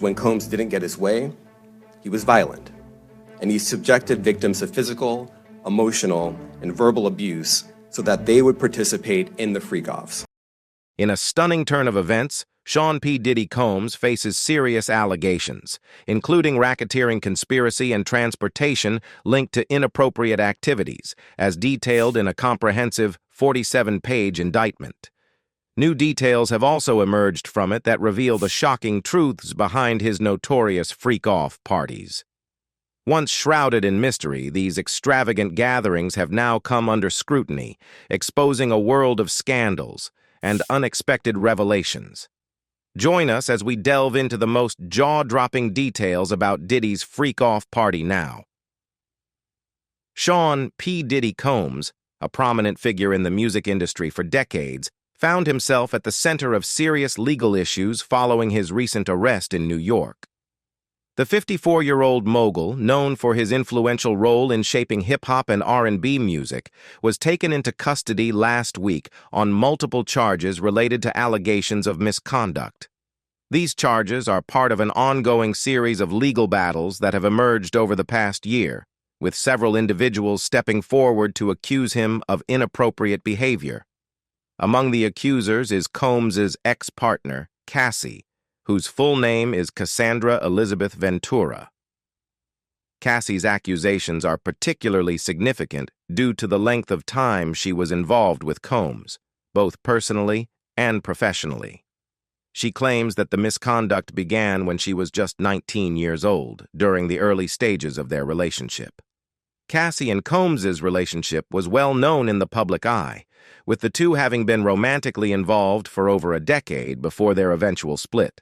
when Combs didn't get his way, he was violent, and he subjected victims to physical, emotional, and verbal abuse so that they would participate in the freak-offs. In a stunning turn of events, Sean P. Diddy Combs faces serious allegations, including racketeering conspiracy and transportation linked to inappropriate activities, as detailed in a comprehensive 47-page indictment. New details have also emerged from it that reveal the shocking truths behind his notorious freak-off parties. Once shrouded in mystery, these extravagant gatherings have now come under scrutiny, exposing a world of scandals and unexpected revelations. Join us as we delve into the most jaw-dropping details about Diddy's freak-off party now. Sean P. Diddy Combs, a prominent figure in the music industry for decades, found himself at the center of serious legal issues following his recent arrest in New York. The 54-year-old mogul, known for his influential role in shaping hip-hop and R&B music, was taken into custody last week on multiple charges related to allegations of misconduct. These charges are part of an ongoing series of legal battles that have emerged over the past year, with several individuals stepping forward to accuse him of inappropriate behavior. Among the accusers is Combs' ex-partner, Cassie, whose full name is Cassandra Elizabeth Ventura. Cassie's accusations are particularly significant due to the length of time she was involved with Combs, both personally and professionally. She claims that the misconduct began when she was just 19 years old, during the early stages of their relationship. Cassie and Combs' relationship was well known in the public eye, with the two having been romantically involved for over a decade before their eventual split.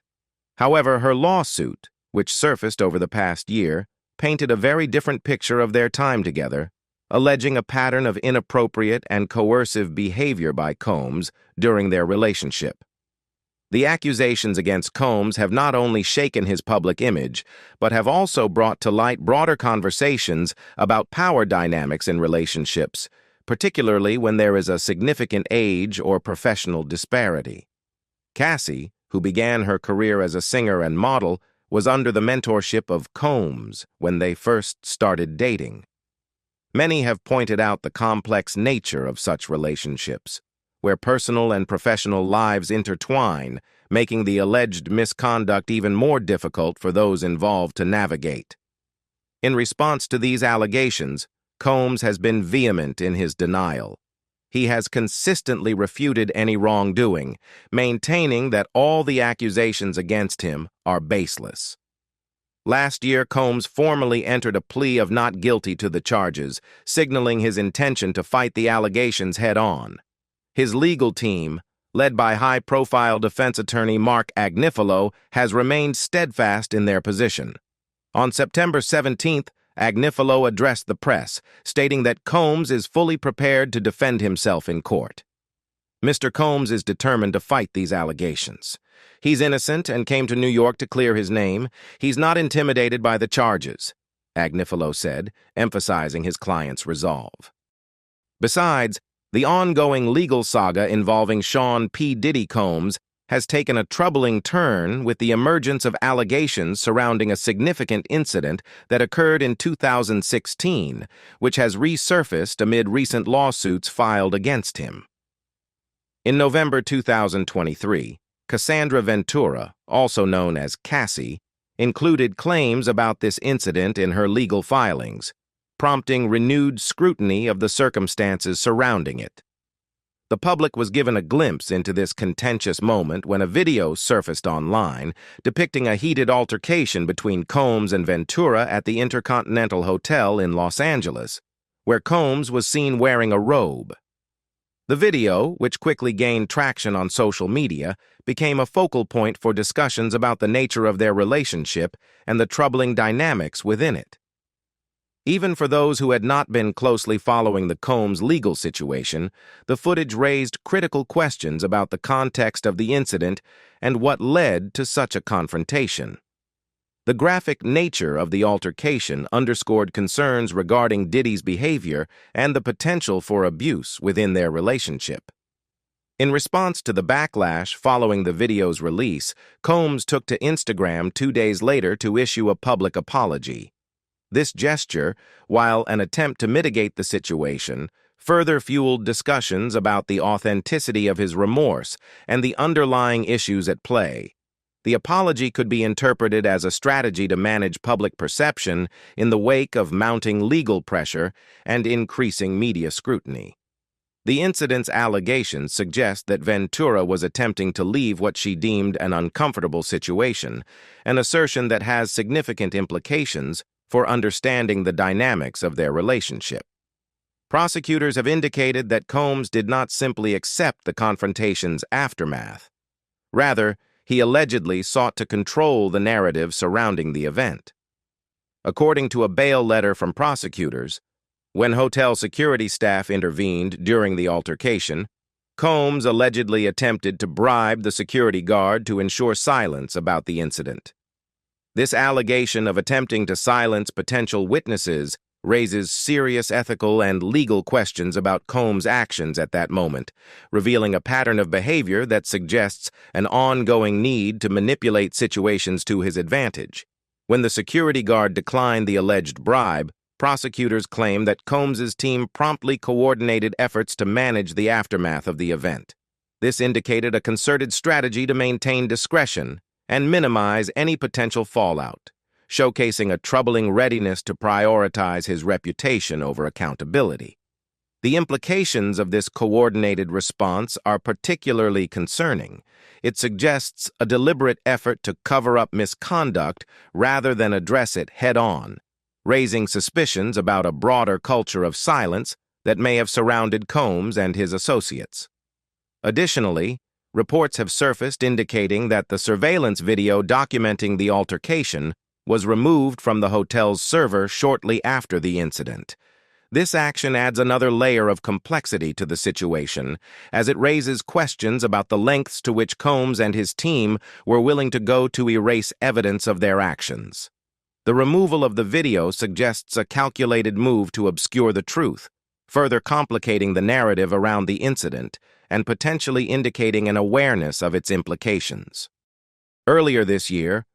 However, her lawsuit, which surfaced over the past year, painted a very different picture of their time together, alleging a pattern of inappropriate and coercive behavior by Combs during their relationship. The accusations against Combs have not only shaken his public image, but have also brought to light broader conversations about power dynamics in relationships, particularly when there is a significant age or professional disparity. Cassie, who began her career as a singer and model, was under the mentorship of Combs when they first started dating. Many have pointed out the complex nature of such relationships, where personal and professional lives intertwine, making the alleged misconduct even more difficult for those involved to navigate. In response to these allegations, Combs has been vehement in his denial. He has consistently refuted any wrongdoing, maintaining that all the accusations against him are baseless. Last year, Combs formally entered a plea of not guilty to the charges, signaling his intention to fight the allegations head-on. His legal team, led by high-profile defense attorney Mark Agnifilo, has remained steadfast in their position. On September 17th, Agnifilo addressed the press, stating that Combs is fully prepared to defend himself in court. Mr. Combs is determined to fight these allegations. He's innocent and came to New York to clear his name. He's not intimidated by the charges, Agnifilo said, emphasizing his client's resolve. Besides, the ongoing legal saga involving Sean P. Diddy Combs has taken a troubling turn with the emergence of allegations surrounding a significant incident that occurred in 2016, which has resurfaced amid recent lawsuits filed against him. In November 2023, Cassandra Ventura, also known as Cassie, included claims about this incident in her legal filings, prompting renewed scrutiny of the circumstances surrounding it. The public was given a glimpse into this contentious moment when a video surfaced online depicting a heated altercation between Combs and Ventura at the Intercontinental Hotel in Los Angeles, where Combs was seen wearing a robe. The video, which quickly gained traction on social media, became a focal point for discussions about the nature of their relationship and the troubling dynamics within it. Even for those who had not been closely following the Combs legal situation, the footage raised critical questions about the context of the incident and what led to such a confrontation. The graphic nature of the altercation underscored concerns regarding Diddy's behavior and the potential for abuse within their relationship. In response to the backlash following the video's release, Combs took to Instagram 2 days later to issue a public apology. This gesture, while an attempt to mitigate the situation, further fueled discussions about the authenticity of his remorse and the underlying issues at play. The apology could be interpreted as a strategy to manage public perception in the wake of mounting legal pressure and increasing media scrutiny. The incident's allegations suggest that Ventura was attempting to leave what she deemed an uncomfortable situation, an assertion that has significant implications for understanding the dynamics of their relationship. Prosecutors have indicated that Combs did not simply accept the confrontation's aftermath. Rather, he allegedly sought to control the narrative surrounding the event. According to a bail letter from prosecutors, when hotel security staff intervened during the altercation, Combs allegedly attempted to bribe the security guard to ensure silence about the incident. This allegation of attempting to silence potential witnesses raises serious ethical and legal questions about Combs' actions at that moment, revealing a pattern of behavior that suggests an ongoing need to manipulate situations to his advantage. When the security guard declined the alleged bribe, prosecutors claim that Combs' team promptly coordinated efforts to manage the aftermath of the event. This indicated a concerted strategy to maintain discretion and minimize any potential fallout, showcasing a troubling readiness to prioritize his reputation over accountability. The implications of this coordinated response are particularly concerning. It suggests a deliberate effort to cover up misconduct rather than address it head-on, raising suspicions about a broader culture of silence that may have surrounded Combs and his associates. Additionally, reports have surfaced indicating that the surveillance video documenting the altercation was removed from the hotel's server shortly after the incident. This action adds another layer of complexity to the situation, as it raises questions about the lengths to which Combs and his team were willing to go to erase evidence of their actions. The removal of the video suggests a calculated move to obscure the truth, further complicating the narrative around the incident and potentially indicating an awareness of its implications. Earlier this year,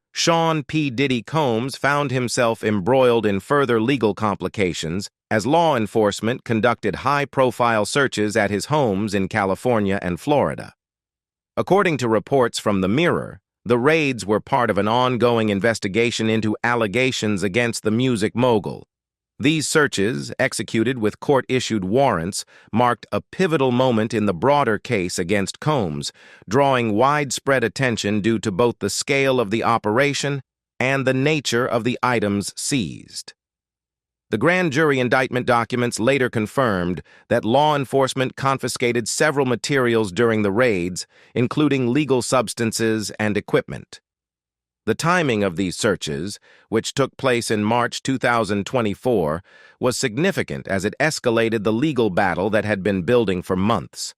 P Diddy Combs found himself embroiled in further legal complications as law enforcement conducted high-profile searches at his homes in California and Florida. According to reports from The Mirror, the raids were part of an ongoing investigation into allegations against the music mogul. These searches, executed with court-issued warrants, marked a pivotal moment in the broader case against Combs, drawing widespread attention due to both the scale of the operation and the nature of the items seized. The grand jury indictment documents later confirmed that law enforcement confiscated several materials during the raids, including legal substances and equipment. The timing of these searches, which took place in March 2024, was significant as it escalated the legal battle that had been building for months.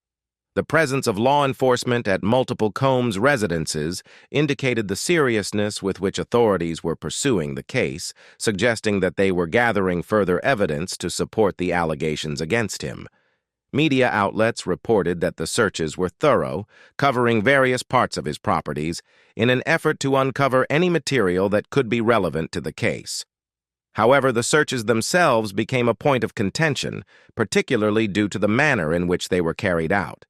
The presence of law enforcement at multiple Combs residences indicated the seriousness with which authorities were pursuing the case, suggesting that they were gathering further evidence to support the allegations against him. Media outlets reported that the searches were thorough, covering various parts of his properties, in an effort to uncover any material that could be relevant to the case. However, the searches themselves became a point of contention, particularly due to the manner in which they were carried out.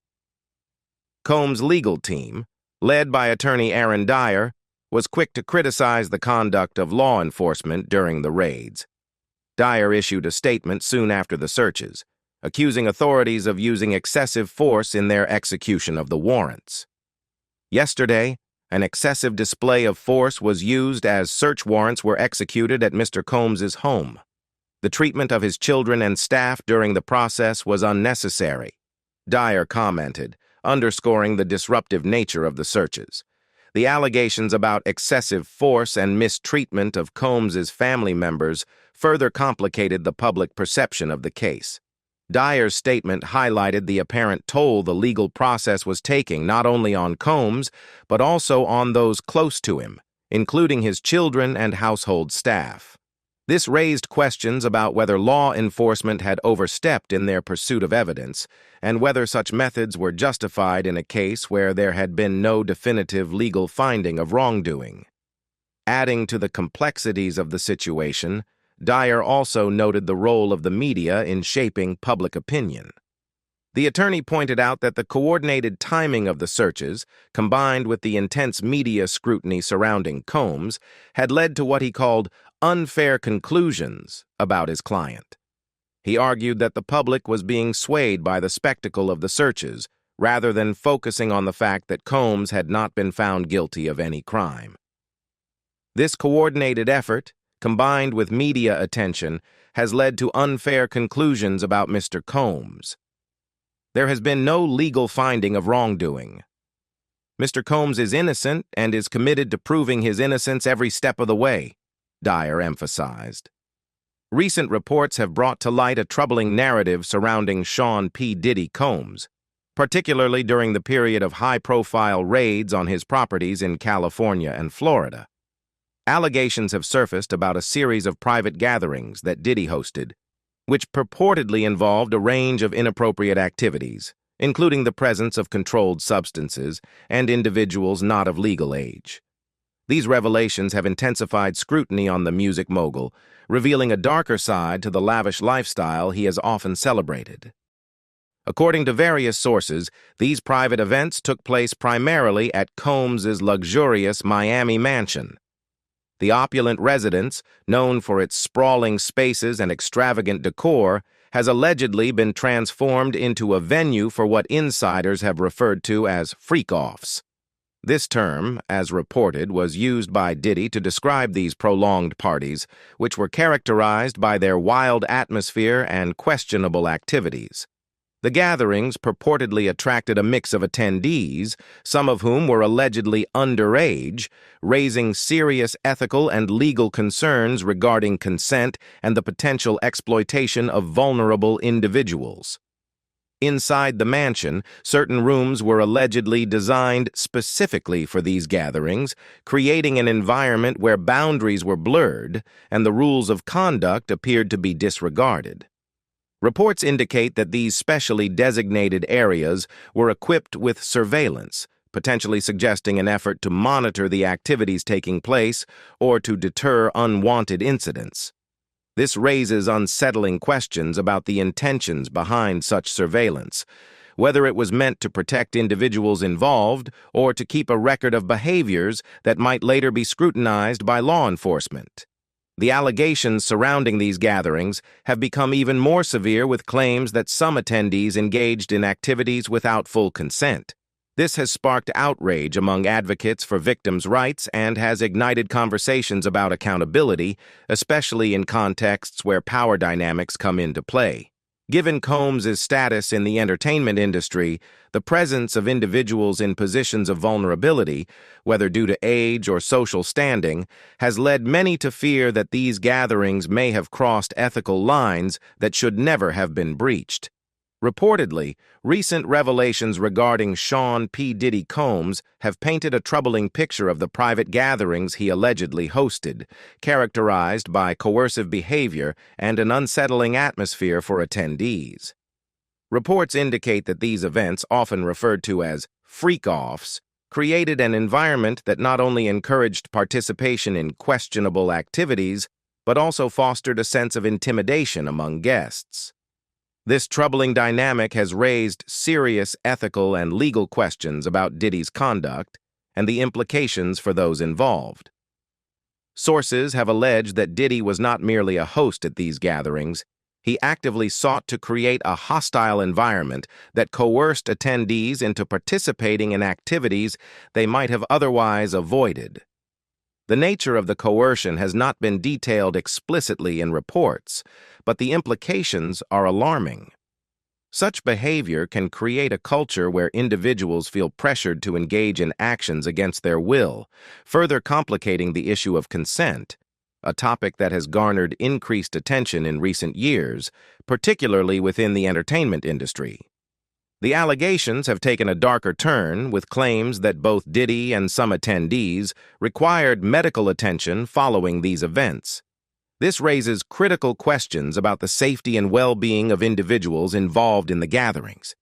Combs' legal team, led by attorney Aaron Dyer, was quick to criticize the conduct of law enforcement during the raids. Dyer issued a statement soon after the searches, accusing authorities of using excessive force in their execution of the warrants. Yesterday, an excessive display of force was used as search warrants were executed at Mr. Combs' home. The treatment of his children and staff during the process was unnecessary, Dyer commented, underscoring the disruptive nature of the searches. The allegations about excessive force and mistreatment of Combs' family members further complicated the public perception of the case. Dyer's statement highlighted the apparent toll the legal process was taking not only on Combs, but also on those close to him, including his children and household staff. This raised questions about whether law enforcement had overstepped in their pursuit of evidence, and whether such methods were justified in a case where there had been no definitive legal finding of wrongdoing. Adding to the complexities of the situation, Dyer also noted the role of the media in shaping public opinion. The attorney pointed out that the coordinated timing of the searches, combined with the intense media scrutiny surrounding Combs, had led to what he called unfair conclusions about his client. He argued that the public was being swayed by the spectacle of the searches, rather than focusing on the fact that Combs had not been found guilty of any crime. This coordinated effort, combined with media attention, has led to unfair conclusions about Mr. Combs. There has been no legal finding of wrongdoing. Mr. Combs is innocent and is committed to proving his innocence every step of the way, Dyer emphasized. Recent reports have brought to light a troubling narrative surrounding Sean P. Diddy Combs, particularly during the period of high-profile raids on his properties in California and Florida. Allegations have surfaced about a series of private gatherings that Diddy hosted, which purportedly involved a range of inappropriate activities, including the presence of controlled substances and individuals not of legal age. These revelations have intensified scrutiny on the music mogul, revealing a darker side to the lavish lifestyle he has often celebrated. According to various sources, these private events took place primarily at Combs's luxurious Miami mansion. The opulent residence, known for its sprawling spaces and extravagant decor, has allegedly been transformed into a venue for what insiders have referred to as freak-offs. This term, as reported, was used by Diddy to describe these prolonged parties, which were characterized by their wild atmosphere and questionable activities. The gatherings purportedly attracted a mix of attendees, some of whom were allegedly underage, raising serious ethical and legal concerns regarding consent and the potential exploitation of vulnerable individuals. Inside the mansion, certain rooms were allegedly designed specifically for these gatherings, creating an environment where boundaries were blurred and the rules of conduct appeared to be disregarded. Reports indicate that these specially designated areas were equipped with surveillance, potentially suggesting an effort to monitor the activities taking place or to deter unwanted incidents. This raises unsettling questions about the intentions behind such surveillance, whether it was meant to protect individuals involved or to keep a record of behaviors that might later be scrutinized by law enforcement. The allegations surrounding these gatherings have become even more severe, with claims that some attendees engaged in activities without full consent. This has sparked outrage among advocates for victims' rights and has ignited conversations about accountability, especially in contexts where power dynamics come into play. Given Combs' status in the entertainment industry, the presence of individuals in positions of vulnerability, whether due to age or social standing, has led many to fear that these gatherings may have crossed ethical lines that should never have been breached. Reportedly, recent revelations regarding Sean P. Diddy Combs have painted a troubling picture of the private gatherings he allegedly hosted, characterized by coercive behavior and an unsettling atmosphere for attendees. Reports indicate that these events, often referred to as freak-offs, created an environment that not only encouraged participation in questionable activities, but also fostered a sense of intimidation among guests. This troubling dynamic has raised serious ethical and legal questions about Diddy's conduct and the implications for those involved. Sources have alleged that Diddy was not merely a host at these gatherings. He actively sought to create a hostile environment that coerced attendees into participating in activities they might have otherwise avoided. The nature of the coercion has not been detailed explicitly in reports, but the implications are alarming. Such behavior can create a culture where individuals feel pressured to engage in actions against their will, further complicating the issue of consent, a topic that has garnered increased attention in recent years, particularly within the entertainment industry. The allegations have taken a darker turn, with claims that both Diddy and some attendees required medical attention following these events. This raises critical questions about the safety and well-being of individuals involved in the gatherings.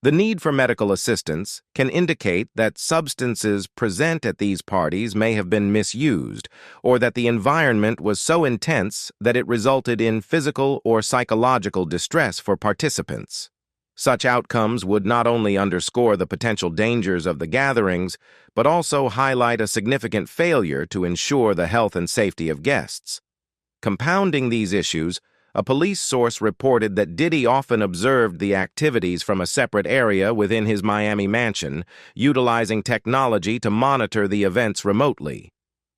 The need for medical assistance can indicate that substances present at these parties may have been misused, or that the environment was so intense that it resulted in physical or psychological distress for participants. Such outcomes would not only underscore the potential dangers of the gatherings, but also highlight a significant failure to ensure the health and safety of guests. Compounding these issues, a police source reported that Diddy often observed the activities from a separate area within his Miami mansion, utilizing technology to monitor the events remotely.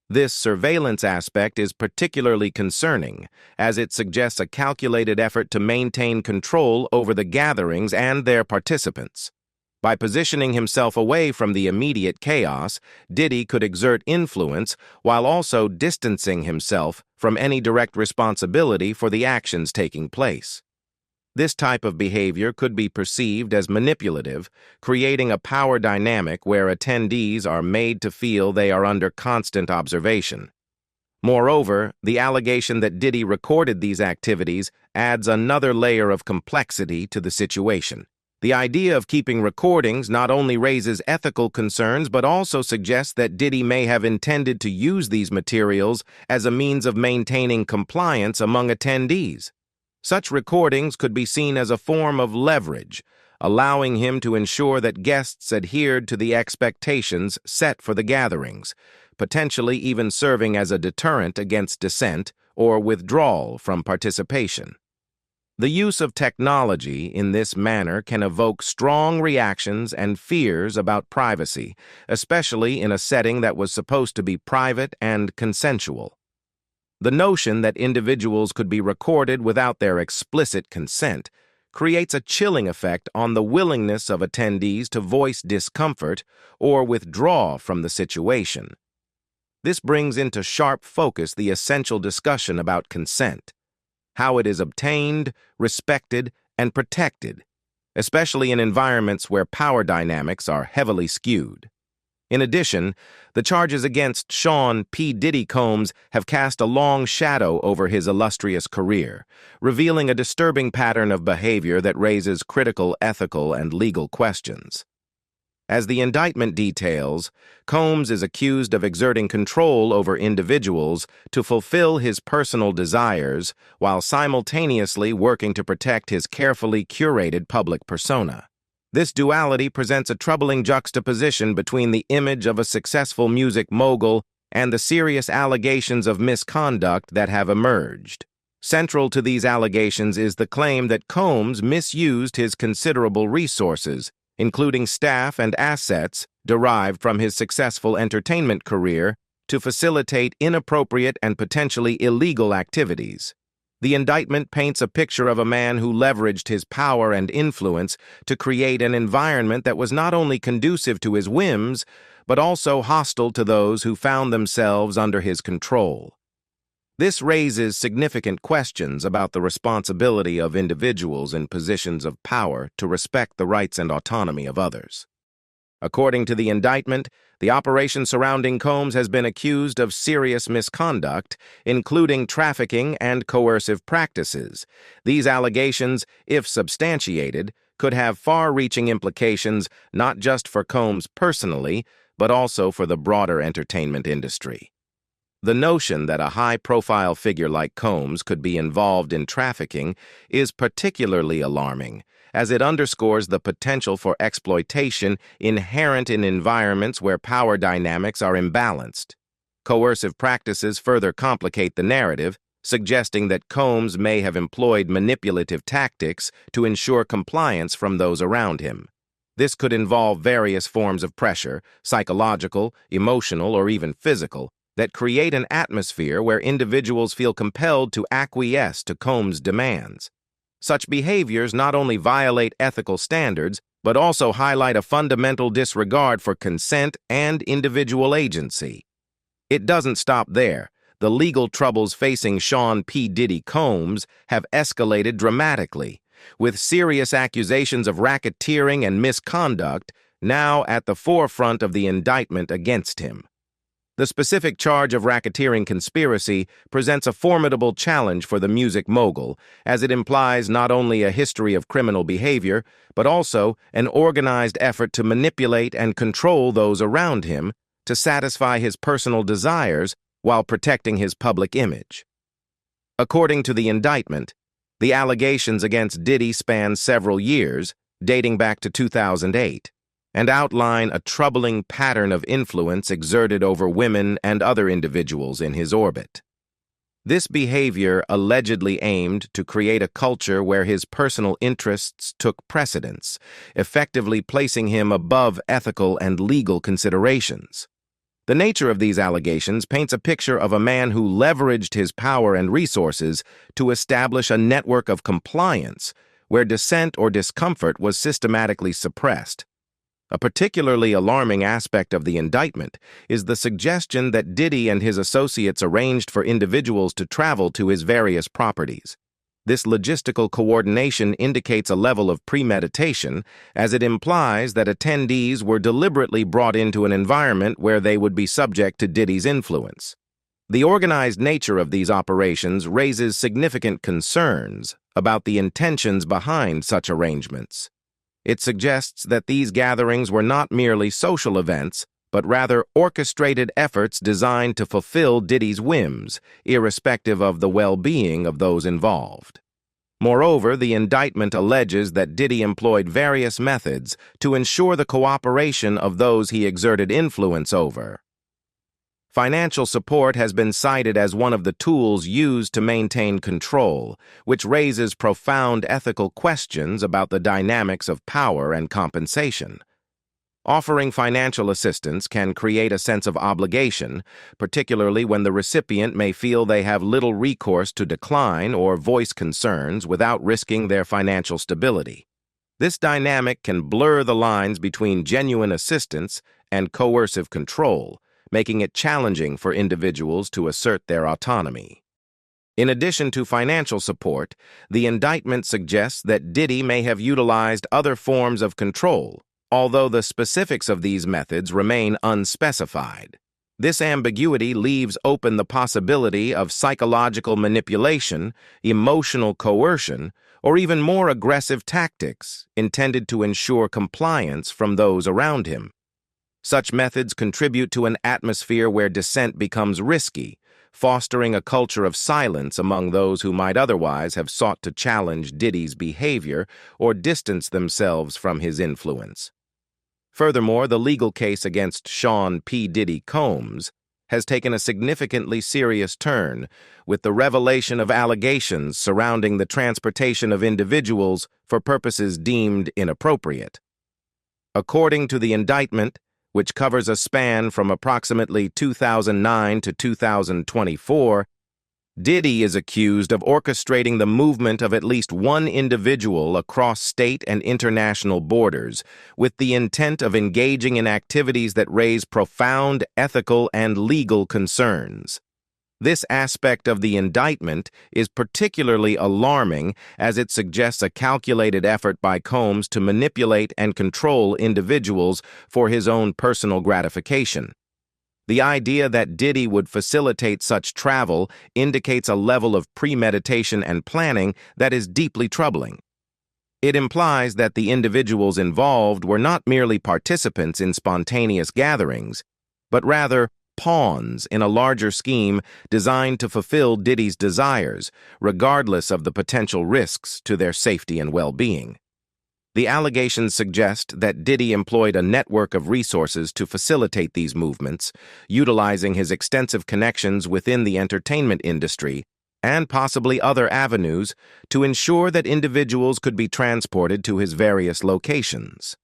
This surveillance aspect is particularly concerning, as it suggests a calculated effort to maintain control over the gatherings and their participants. By positioning himself away from the immediate chaos, Diddy could exert influence while also distancing himself from any direct responsibility for the actions taking place. This type of behavior could be perceived as manipulative, creating a power dynamic where attendees are made to feel they are under constant observation. Moreover, the allegation that Diddy recorded these activities adds another layer of complexity to the situation. The idea of keeping recordings not only raises ethical concerns but also suggests that Diddy may have intended to use these materials as a means of maintaining compliance among attendees. Such recordings could be seen as a form of leverage, allowing him to ensure that guests adhered to the expectations set for the gatherings, potentially even serving as a deterrent against dissent or withdrawal from participation. The use of technology in this manner can evoke strong reactions and fears about privacy, especially in a setting that was supposed to be private and consensual. The notion that individuals could be recorded without their explicit consent creates a chilling effect on the willingness of attendees to voice discomfort or withdraw from the situation. This brings into sharp focus the essential discussion about consent, how it is obtained, respected, and protected, especially in environments where power dynamics are heavily skewed. In addition, the charges against Sean P. Diddy Combs have cast a long shadow over his illustrious career, revealing a disturbing pattern of behavior that raises critical ethical and legal questions. As the indictment details, Combs is accused of exerting control over individuals to fulfill his personal desires while simultaneously working to protect his carefully curated public persona. This duality presents a troubling juxtaposition between the image of a successful music mogul and the serious allegations of misconduct that have emerged. Central to these allegations is the claim that Combs misused his considerable resources, including staff and assets derived from his successful entertainment career, to facilitate inappropriate and potentially illegal activities. The indictment paints a picture of a man who leveraged his power and influence to create an environment that was not only conducive to his whims, but also hostile to those who found themselves under his control. This raises significant questions about the responsibility of individuals in positions of power to respect the rights and autonomy of others. According to the indictment, the operation surrounding Combs has been accused of serious misconduct, including trafficking and coercive practices. These allegations, if substantiated, could have far-reaching implications not just for Combs personally, but also for the broader entertainment industry. The notion that a high-profile figure like Combs could be involved in trafficking is particularly alarming, as it underscores the potential for exploitation inherent in environments where power dynamics are imbalanced. Coercive practices further complicate the narrative, suggesting that Combs may have employed manipulative tactics to ensure compliance from those around him. This could involve various forms of pressure, psychological, emotional, or even physical, that create an atmosphere where individuals feel compelled to acquiesce to Combs' demands. Such behaviors not only violate ethical standards, but also highlight a fundamental disregard for consent and individual agency. It doesn't stop there. The legal troubles facing Sean P. Diddy Combs have escalated dramatically, with serious accusations of racketeering and misconduct now at the forefront of the indictment against him. The specific charge of racketeering conspiracy presents a formidable challenge for the music mogul, as it implies not only a history of criminal behavior, but also an organized effort to manipulate and control those around him to satisfy his personal desires while protecting his public image. According to the indictment, the allegations against Diddy span several years, dating back to 2008. And outline a troubling pattern of influence exerted over women and other individuals in his orbit. This behavior allegedly aimed to create a culture where his personal interests took precedence, effectively placing him above ethical and legal considerations. The nature of these allegations paints a picture of a man who leveraged his power and resources to establish a network of compliance where dissent or discomfort was systematically suppressed. A particularly alarming aspect of the indictment is the suggestion that Diddy and his associates arranged for individuals to travel to his various properties. This logistical coordination indicates a level of premeditation, as it implies that attendees were deliberately brought into an environment where they would be subject to Diddy's influence. The organized nature of these operations raises significant concerns about the intentions behind such arrangements. It suggests that these gatherings were not merely social events, but rather orchestrated efforts designed to fulfill Diddy's whims, irrespective of the well-being of those involved. Moreover, the indictment alleges that Diddy employed various methods to ensure the cooperation of those he exerted influence over. Financial support has been cited as one of the tools used to maintain control, which raises profound ethical questions about the dynamics of power and compensation. Offering financial assistance can create a sense of obligation, particularly when the recipient may feel they have little recourse to decline or voice concerns without risking their financial stability. This dynamic can blur the lines between genuine assistance and coercive control, making it challenging for individuals to assert their autonomy. In addition to financial support, the indictment suggests that Diddy may have utilized other forms of control, although the specifics of these methods remain unspecified. This ambiguity leaves open the possibility of psychological manipulation, emotional coercion, or even more aggressive tactics intended to ensure compliance from those around him. Such methods contribute to an atmosphere where dissent becomes risky, fostering a culture of silence among those who might otherwise have sought to challenge Diddy's behavior or distance themselves from his influence. Furthermore, the legal case against P Diddy Combs has taken a significantly serious turn, with the revelation of allegations surrounding the transportation of individuals for purposes deemed inappropriate. According to the indictment, which covers a span from approximately 2009 to 2024, Diddy is accused of orchestrating the movement of at least one individual across state and international borders with the intent of engaging in activities that raise profound ethical and legal concerns. This aspect of the indictment is particularly alarming as it suggests a calculated effort by Combs to manipulate and control individuals for his own personal gratification. The idea that Diddy would facilitate such travel indicates a level of premeditation and planning that is deeply troubling. It implies that the individuals involved were not merely participants in spontaneous gatherings, but rather pawns in a larger scheme designed to fulfill Diddy's desires, regardless of the potential risks to their safety and well-being. The allegations suggest that Diddy employed a network of resources to facilitate these movements, utilizing his extensive connections within the entertainment industry and possibly other avenues to ensure that individuals could be transported to his various locations.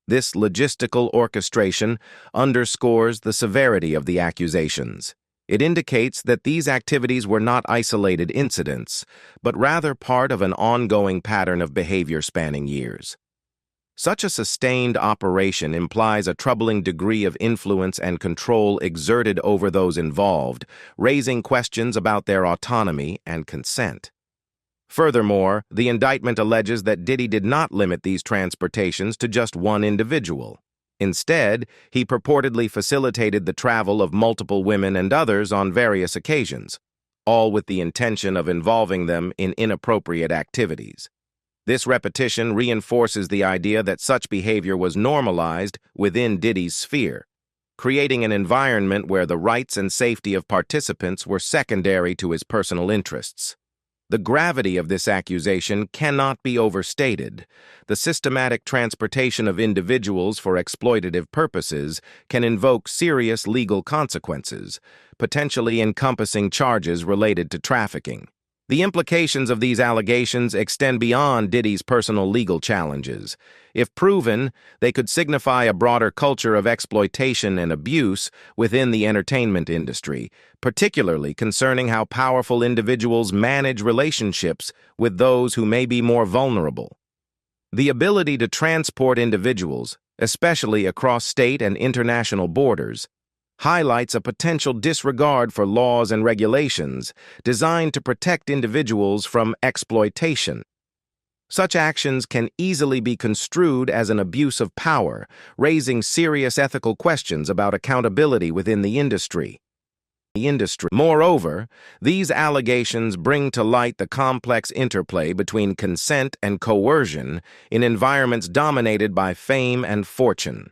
This logistical orchestration underscores the severity of the accusations. It indicates that these activities were not isolated incidents, but rather part of an ongoing pattern of behavior spanning years. Such a sustained operation implies a troubling degree of influence and control exerted over those involved, raising questions about their autonomy and consent. Furthermore, the indictment alleges that Diddy did not limit these transportations to just one individual. Instead, he purportedly facilitated the travel of multiple women and others on various occasions, all with the intention of involving them in inappropriate activities. This repetition reinforces the idea that such behavior was normalized within Diddy's sphere, creating an environment where the rights and safety of participants were secondary to his personal interests. The gravity of this accusation cannot be overstated. The systematic transportation of individuals for exploitative purposes can invoke serious legal consequences, potentially encompassing charges related to trafficking. The implications of these allegations extend beyond Diddy's personal legal challenges. If proven, they could signify a broader culture of exploitation and abuse within the entertainment industry, particularly concerning how powerful individuals manage relationships with those who may be more vulnerable. The ability to transport individuals, especially across state and international borders, highlights a potential disregard for laws and regulations designed to protect individuals from exploitation. Such actions can easily be construed as an abuse of power, raising serious ethical questions about accountability within the industry. Moreover, these allegations bring to light the complex interplay between consent and coercion in environments dominated by fame and fortune.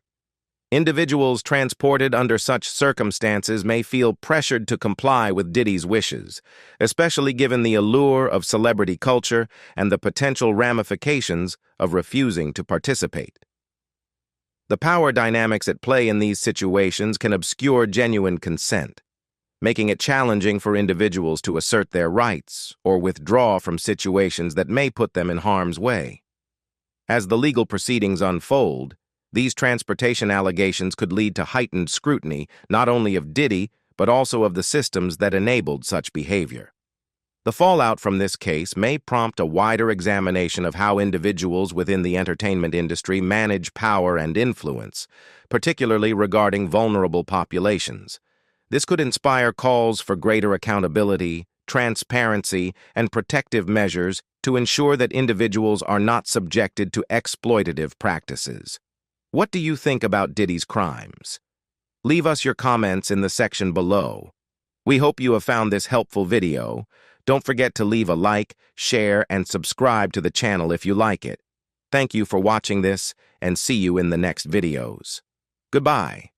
Individuals transported under such circumstances may feel pressured to comply with Diddy's wishes, especially given the allure of celebrity culture and the potential ramifications of refusing to participate. The power dynamics at play in these situations can obscure genuine consent, making it challenging for individuals to assert their rights or withdraw from situations that may put them in harm's way. As the legal proceedings unfold, these transportation allegations could lead to heightened scrutiny not only of Diddy, but also of the systems that enabled such behavior. The fallout from this case may prompt a wider examination of how individuals within the entertainment industry manage power and influence, particularly regarding vulnerable populations. This could inspire calls for greater accountability, transparency, and protective measures to ensure that individuals are not subjected to exploitative practices. What do you think about Diddy's crimes? Leave us your comments in the section below. We hope you have found this helpful video. Don't forget to leave a like, share, and subscribe to the channel if you like it. Thank you for watching this, and see you in the next videos. Goodbye.